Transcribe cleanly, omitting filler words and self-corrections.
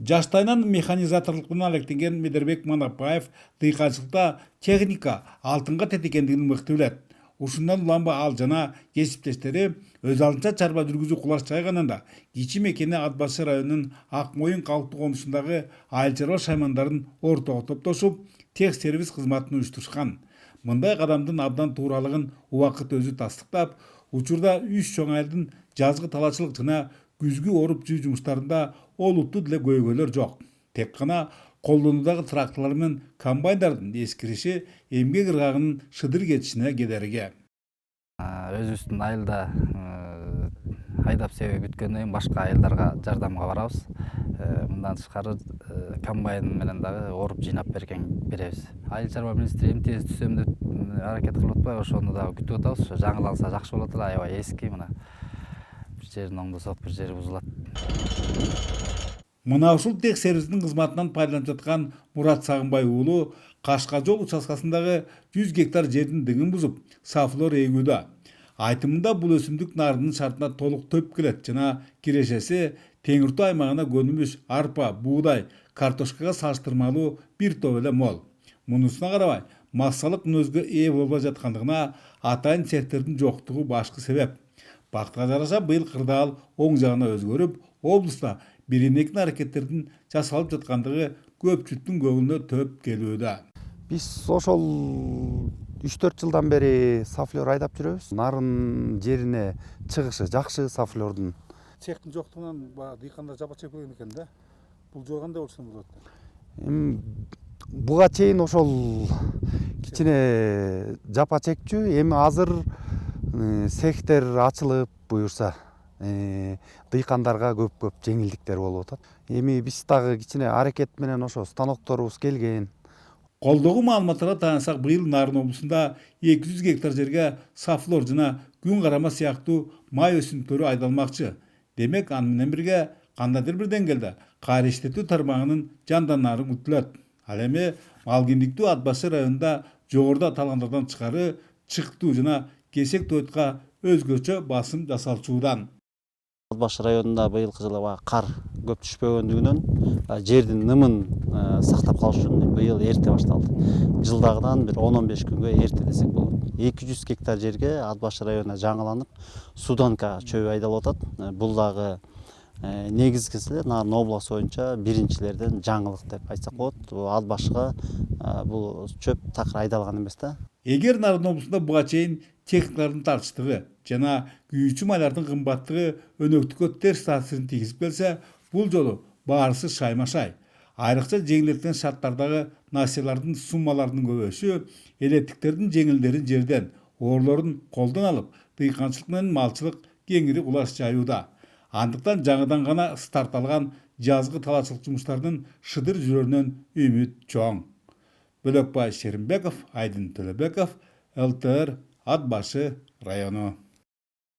Жаштайынан механизаторлуктан алектенген Медербек Манапаев дыйканчылыкта техника алтынга тет экендигин мыкты билет. Ушундан улам ал жана кесиптештери өз алдынча чарба жүргүзүү кулаш чайганында кичи мекени Ат башы районунун Ак Моюн калктуу конушундагы айыл чарба шаймандарын ортого топтошуп, тех сервис кызматын уюштурушкан. Мындай кадамдын абдан тууралыгын убакыт өзү тастыктап, учурда 3 чоң айылдын жазгы талаачылык жана күзгү оруп жөө жумуштарында олуттуу деле көйгөйлөр жок. Тек гана колдонуудагы тракторлор менен комбайндардын эскириши эмгек ыргагынын шыдыр кетишине кедерги. Өзүбүздүн айылда айдап себеби бүткөндөн кийин башка айылдарга жардамга барабыз. Мындан тышкары комбайн менен дагы оруп жыйнап беребиз. Айыл чарба министри тез түзөм деп аракет кылып атпайбы, ошону дагы күтүп атабыз. Жаңыланса жакшы болот эле, аябай эски мына. Бир жерин оңдосок, бир жери бузулат. Мына ушул тех сервисинин кызматынан пайдаланып жаткан Мурат Сагынбай уулу Кашка жол участкасындагы 100 гектар жердин дыңын бузуп, сафлор эгүүдө. Айтымында бул өсүмдүк нарынын шартына толук төп келет жана кирешеси Теңир Тоо аймагына көнүмүш арпа, буудай, картошкага салыштырмалуу бир топ эле мол. Мунусуна карабай, массалык мүнөзгө ээ болбой жаткандыгына атайын цехтердин жоктугу башкы себеп. Бактыга жараша быйыл кырдаал оң жагына өзгөрүп, облуста бирин-экин аракеттердин жасалып жаткандыгы көпчүлүктүн көңүлүнө төп келүүдө. Биз ошол 3-4 жылдан бери сафлер айдап жүрөбүз. Нарын жерине чыгышы жакшы сафлердун. Цехтин жоктугунан дыйкандар жапа чек болгон экен да. Бул жол кандай болсо болот? Буга чейин ошол кичине жапа чекчү, эми азыр цехтер ачылып буюрса дыйкандарга көп жеңилдиктер болуп атат. Эми биз дагы кичине аракет менен ошо станокторубуз келген. Колдогу маалыматтарга таянсак, быйыл Нарын облусунда 200 гектар жерге сафлор жана күн карама сыяктуу май өсүмдүктөрү айдалмакчы. Демек, аны менен бирге кандайдыр бир деңгээлде кайра иштетүү тармагынын жанданары күтүлөт. Ал эми мал киндиктүү Ат башы районунда жогоруда аталгандардан тышкары чыктуу жана кесек тойтка өзгөчө басым жасалчуудан. Ат башы районунда быйылкы жылы кар көп түшпөгөндүгүнөн жердин нымын сактап калыш үчүн быйыл эрте башталды. Жылдагыдан бир 10-15 күнгө эрте десек болот. 200 гектар жерге Ат башы районуна жаңыланып суданка чөбү айдалып атат. Бул дагы негизгиси Нарын областы боюнча биринчилерден жаңылык деп айтсак болот. Ат башыга бул чөп такыр айдалган эмес да. Эгер Нарын облусунда буга чейин техникалардын тартыштыгы жана күйүүчү майлардын кымбаттыгы өнөктүккө терс таасирин тийгизип келсе, бул жолу баарысы шайма-шай. Айрыкча жеңилдетилген шарттардагы насыялардын суммаларынын көбөйүшү элеттиктердин жеңилдерин жерден, ooрлорун колдон алып, дыйканчылык менен малчылык кеңири кулаш жаюуда. Андыктан жаңыдан гана старт алган жазгы талаачылык жумуштарынын шыдыр жүрөрүнөн үмүт чоң. Бөлөкбай Шеримбеков, Айдын Төлөбеков, ЛТР, Ат башы району.